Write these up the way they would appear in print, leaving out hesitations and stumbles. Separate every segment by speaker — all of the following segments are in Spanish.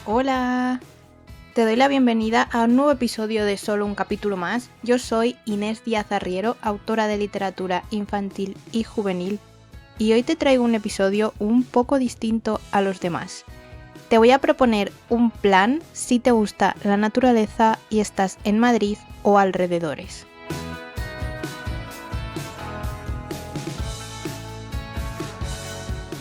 Speaker 1: Hola, te doy la bienvenida a un nuevo episodio de Solo un capítulo más. Yo soy Inés Díaz Arriero, autora de literatura infantil y juvenil, y hoy te traigo un episodio un poco distinto a los demás. Te voy a proponer un plan si te gusta la naturaleza y estás en Madrid o alrededores.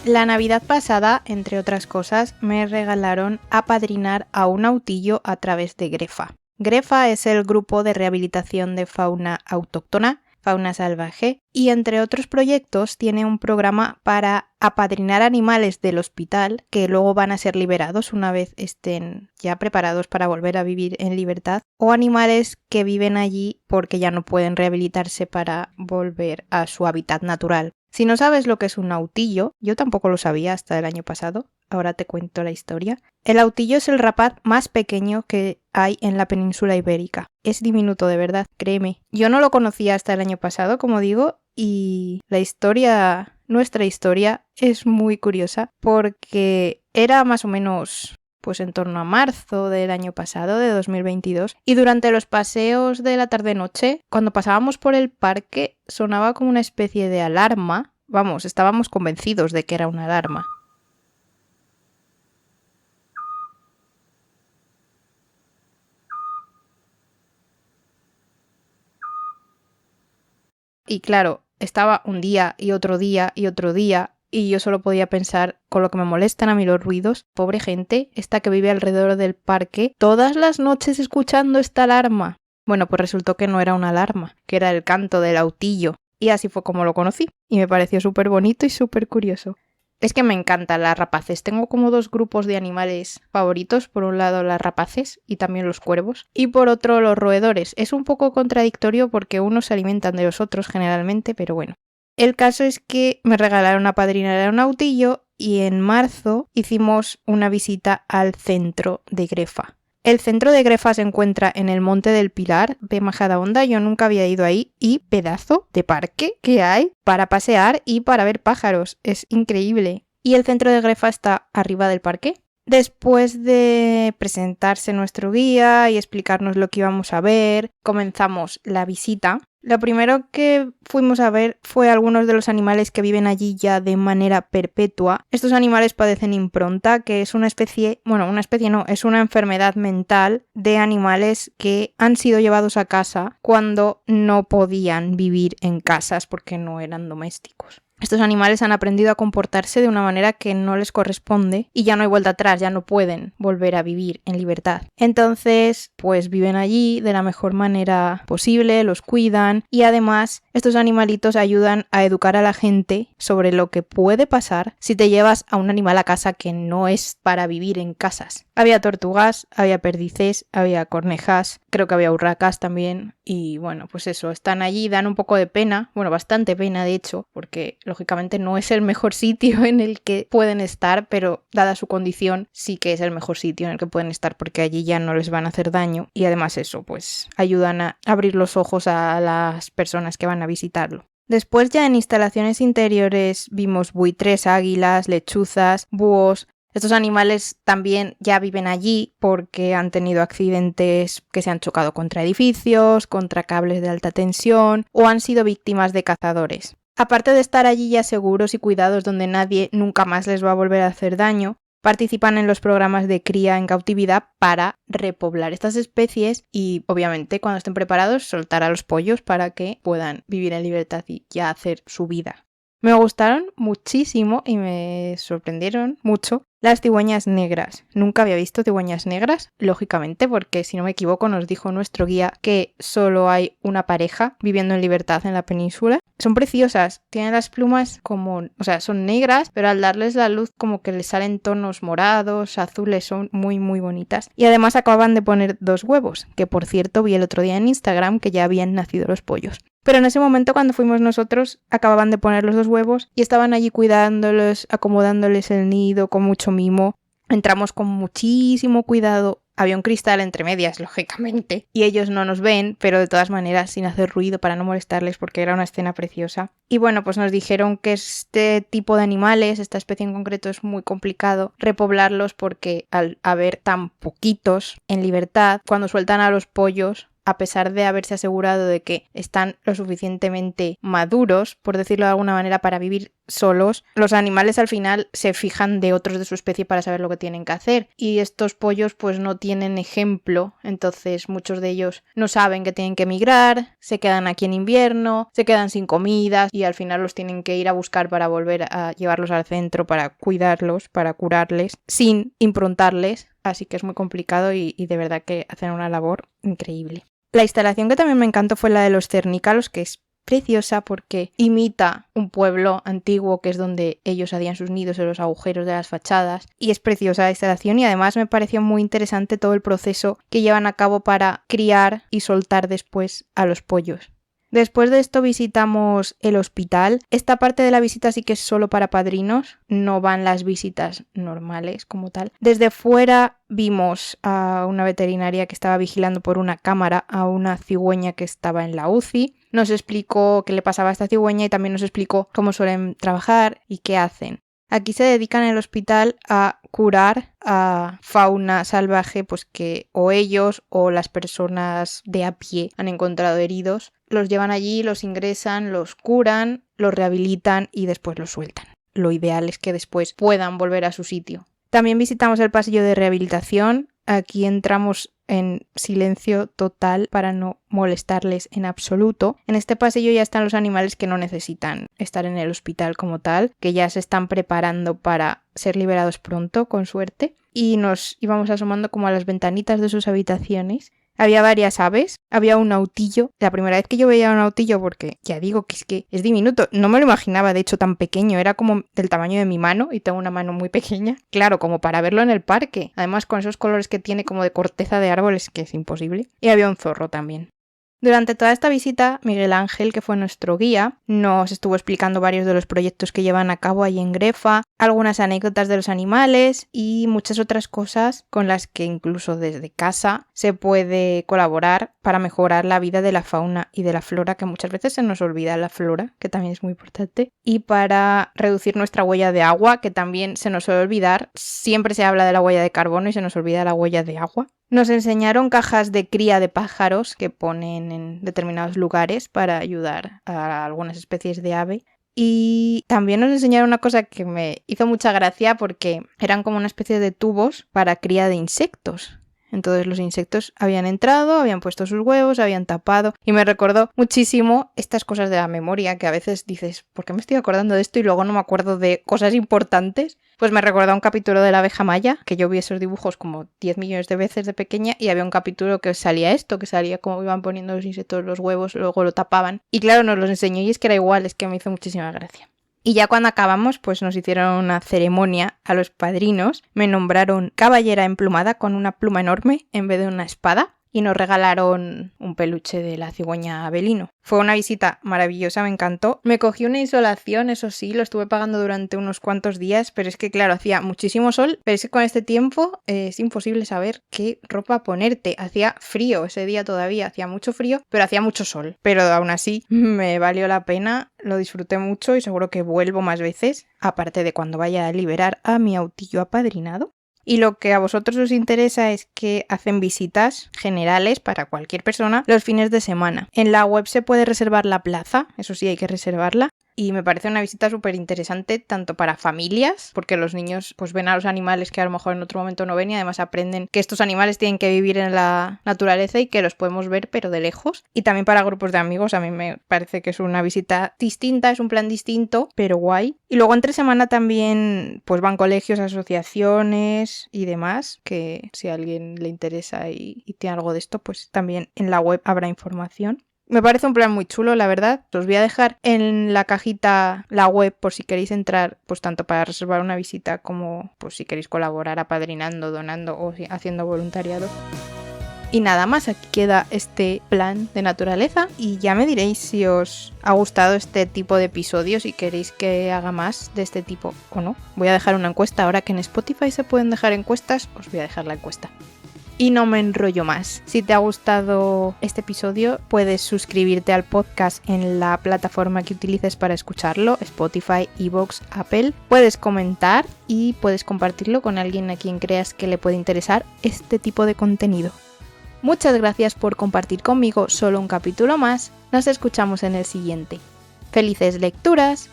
Speaker 1: La Navidad pasada, entre otras cosas, me regalaron apadrinar a un autillo a través de Grefa. Grefa es el grupo de rehabilitación de fauna autóctona, fauna salvaje, y entre otros proyectos tiene un programa para apadrinar animales del hospital que luego van a ser liberados una vez estén ya preparados para volver a vivir en libertad, o animales que viven allí porque ya no pueden rehabilitarse para volver a su hábitat natural. Si no sabes lo que es un autillo, yo tampoco lo sabía hasta el año pasado, ahora te cuento la historia. El autillo es el rapaz más pequeño que hay en la península ibérica. Es diminuto, de verdad, créeme. Yo no lo conocía hasta el año pasado, como digo, y nuestra historia es muy curiosa porque era más o menos en torno a marzo del año pasado, de 2022, y durante los paseos de la tarde-noche, cuando pasábamos por el parque, sonaba como una especie de alarma. Vamos, estábamos convencidos de que era una alarma. Y claro, estaba un día y otro día y otro día, y yo solo podía pensar, con lo que me molestan a mí los ruidos, pobre gente, esta que vive alrededor del parque, todas las noches escuchando esta alarma. Bueno, pues resultó que no era una alarma, que era el canto del autillo. Y así fue como lo conocí, y me pareció súper bonito y súper curioso. Es que me encantan las rapaces. Tengo como dos grupos de animales favoritos. Por un lado las rapaces y también los cuervos. Y por otro los roedores. Es un poco contradictorio porque unos se alimentan de los otros generalmente, pero bueno. El caso es que me regalaron a padrinar a un autillo y en marzo hicimos una visita al centro de Grefa. El centro de Grefa se encuentra en el Monte del Pilar de Majadahonda. Yo nunca había ido ahí y pedazo de parque que hay para pasear y para ver pájaros. Es increíble. Y el centro de Grefa está arriba del parque. Después de presentarse nuestro guía y explicarnos lo que íbamos a ver, comenzamos la visita. Lo primero que fuimos a ver fue algunos de los animales que viven allí ya de manera perpetua. Estos animales padecen impronta, que es una especie no, es una enfermedad mental de animales que han sido llevados a casa cuando no podían vivir en casas porque no eran domésticos. Estos animales han aprendido a comportarse de una manera que no les corresponde y ya no hay vuelta atrás, ya no pueden volver a vivir en libertad. Entonces, pues viven allí de la mejor manera posible, los cuidan y además estos animalitos ayudan a educar a la gente sobre lo que puede pasar si te llevas a un animal a casa que no es para vivir en casas. Había tortugas, había perdices, había cornejas, creo que había urracas también y bueno, pues eso, están allí, dan un poco de pena, bueno, bastante pena de hecho, porque lógicamente no es el mejor sitio en el que pueden estar, pero dada su condición sí que es el mejor sitio en el que pueden estar porque allí ya no les van a hacer daño y además eso, pues ayudan a abrir los ojos a las personas que van a visitarlo. Después ya en instalaciones interiores vimos buitres, águilas, lechuzas, búhos. Estos animales también ya viven allí porque han tenido accidentes que se han chocado contra edificios, contra cables de alta tensión o han sido víctimas de cazadores. Aparte de estar allí ya seguros y cuidados donde nadie nunca más les va a volver a hacer daño, participan en los programas de cría en cautividad para repoblar estas especies y obviamente cuando estén preparados soltar a los pollos para que puedan vivir en libertad y ya hacer su vida. Me gustaron muchísimo y me sorprendieron mucho las cigüeñas negras. Nunca había visto cigüeñas negras, lógicamente, porque si no me equivoco nos dijo nuestro guía que solo hay una pareja viviendo en libertad en la península. Son preciosas, tienen las plumas son negras, pero al darles la luz como que les salen tonos morados, azules, son muy muy bonitas. Y además acaban de poner 2 huevos, que por cierto vi el otro día en Instagram que ya habían nacido los pollos. Pero en ese momento cuando fuimos nosotros acababan de poner los 2 huevos y estaban allí cuidándolos, acomodándoles el nido con mucho mimo. Entramos con muchísimo cuidado Había un cristal entre medias, lógicamente, y ellos no nos ven, pero de todas maneras sin hacer ruido para no molestarles porque era una escena preciosa. Y bueno, pues nos dijeron que este tipo de animales, esta especie en concreto, es muy complicado repoblarlos porque al haber tan poquitos en libertad, cuando sueltan a los pollos, a pesar de haberse asegurado de que están lo suficientemente maduros, por decirlo de alguna manera, para vivir solos, los animales al final se fijan de otros de su especie para saber lo que tienen que hacer. Y estos pollos pues no tienen ejemplo, entonces muchos de ellos no saben que tienen que emigrar, se quedan aquí en invierno, se quedan sin comida y al final los tienen que ir a buscar para volver a llevarlos al centro, para cuidarlos, para curarles, sin improntarles. Así que es muy complicado y de verdad que hacen una labor increíble. La instalación que también me encantó fue la de los cernícalos, que es preciosa porque imita un pueblo antiguo que es donde ellos hacían sus nidos en los agujeros de las fachadas, y es preciosa la instalación y además me pareció muy interesante todo el proceso que llevan a cabo para criar y soltar después a los pollos. Después de esto visitamos el hospital. Esta parte de la visita sí que es solo para padrinos, no van las visitas normales como tal. Desde fuera vimos a una veterinaria que estaba vigilando por una cámara a una cigüeña que estaba en la UCI. Nos explicó qué le pasaba a esta cigüeña y también nos explicó cómo suelen trabajar y qué hacen. Aquí se dedican en el hospital a curar a fauna salvaje, pues que o ellos o las personas de a pie han encontrado heridos. Los llevan allí, los ingresan, los curan, los rehabilitan y después los sueltan. Lo ideal es que después puedan volver a su sitio. También visitamos el pasillo de rehabilitación. Aquí entramos en silencio total para no molestarles en absoluto. En este pasillo ya están los animales que no necesitan estar en el hospital como tal, que ya se están preparando para ser liberados pronto, con suerte. Y nos íbamos asomando como a las ventanitas de sus habitaciones. Había varias aves, había un autillo. La primera vez que yo veía un autillo, porque ya digo que es diminuto, no me lo imaginaba de hecho tan pequeño, era como del tamaño de mi mano y tengo una mano muy pequeña. Claro, como para verlo en el parque. Además con esos colores que tiene como de corteza de árboles, que es imposible. Y había un zorro también. Durante toda esta visita, Miguel Ángel, que fue nuestro guía, nos estuvo explicando varios de los proyectos que llevan a cabo allí en Grefa, algunas anécdotas de los animales y muchas otras cosas con las que incluso desde casa se puede colaborar para mejorar la vida de la fauna y de la flora, que muchas veces se nos olvida la flora, que también es muy importante, y para reducir nuestra huella de agua, que también se nos suele olvidar. Siempre se habla de la huella de carbono y se nos olvida la huella de agua. Nos enseñaron cajas de cría de pájaros que ponen en determinados lugares para ayudar a algunas especies de ave. Y también nos enseñaron una cosa que me hizo mucha gracia porque eran como una especie de tubos para cría de insectos. Entonces los insectos habían entrado, habían puesto sus huevos, habían tapado y me recordó muchísimo estas cosas de la memoria que a veces dices, ¿por qué me estoy acordando de esto y luego no me acuerdo de cosas importantes? Pues me recordó un capítulo de la abeja maya, que yo vi esos dibujos como 10 millones de veces de pequeña y había un capítulo que salía esto, que salía como iban poniendo los insectos los huevos, luego lo tapaban. Y claro, nos los enseñó y es que era igual, es que me hizo muchísima gracia. Y ya cuando acabamos, pues nos hicieron una ceremonia a los padrinos. Me nombraron caballera emplumada con una pluma enorme en vez de una espada. Y nos regalaron un peluche de la cigüeña Abelino. Fue una visita maravillosa, me encantó. Me cogí una insolación, eso sí, lo estuve pagando durante unos cuantos días, pero es que claro, hacía muchísimo sol, pero es que con este tiempo es imposible saber qué ropa ponerte. Hacía frío ese día todavía, hacía mucho frío, pero hacía mucho sol. Pero aún así me valió la pena, lo disfruté mucho y seguro que vuelvo más veces, aparte de cuando vaya a liberar a mi autillo apadrinado. Y lo que a vosotros os interesa es que hacen visitas generales para cualquier persona los fines de semana. En la web se puede reservar la plaza, eso sí hay que reservarla. Y me parece una visita súper interesante tanto para familias, porque los niños pues ven a los animales que a lo mejor en otro momento no ven y además aprenden que estos animales tienen que vivir en la naturaleza y que los podemos ver pero de lejos. Y también para grupos de amigos, a mí me parece que es una visita distinta, es un plan distinto, pero guay. Y luego entre semana también pues van colegios, asociaciones y demás, que si a alguien le interesa y tiene algo de esto, pues también en la web habrá información. Me parece un plan muy chulo, la verdad. Os voy a dejar en la cajita la web por si queréis entrar, pues tanto para reservar una visita como pues si queréis colaborar apadrinando, donando o haciendo voluntariado. Y nada más, aquí queda este plan de naturaleza y ya me diréis si os ha gustado este tipo de episodios y queréis que haga más de este tipo o no. Voy a dejar una encuesta, ahora que en Spotify se pueden dejar encuestas, os voy a dejar la encuesta. Y no me enrollo más. Si te ha gustado este episodio, puedes suscribirte al podcast en la plataforma que utilices para escucharlo, Spotify, iVoox, Apple. Puedes comentar y puedes compartirlo con alguien a quien creas que le puede interesar este tipo de contenido. Muchas gracias por compartir conmigo solo un capítulo más. Nos escuchamos en el siguiente. ¡Felices lecturas!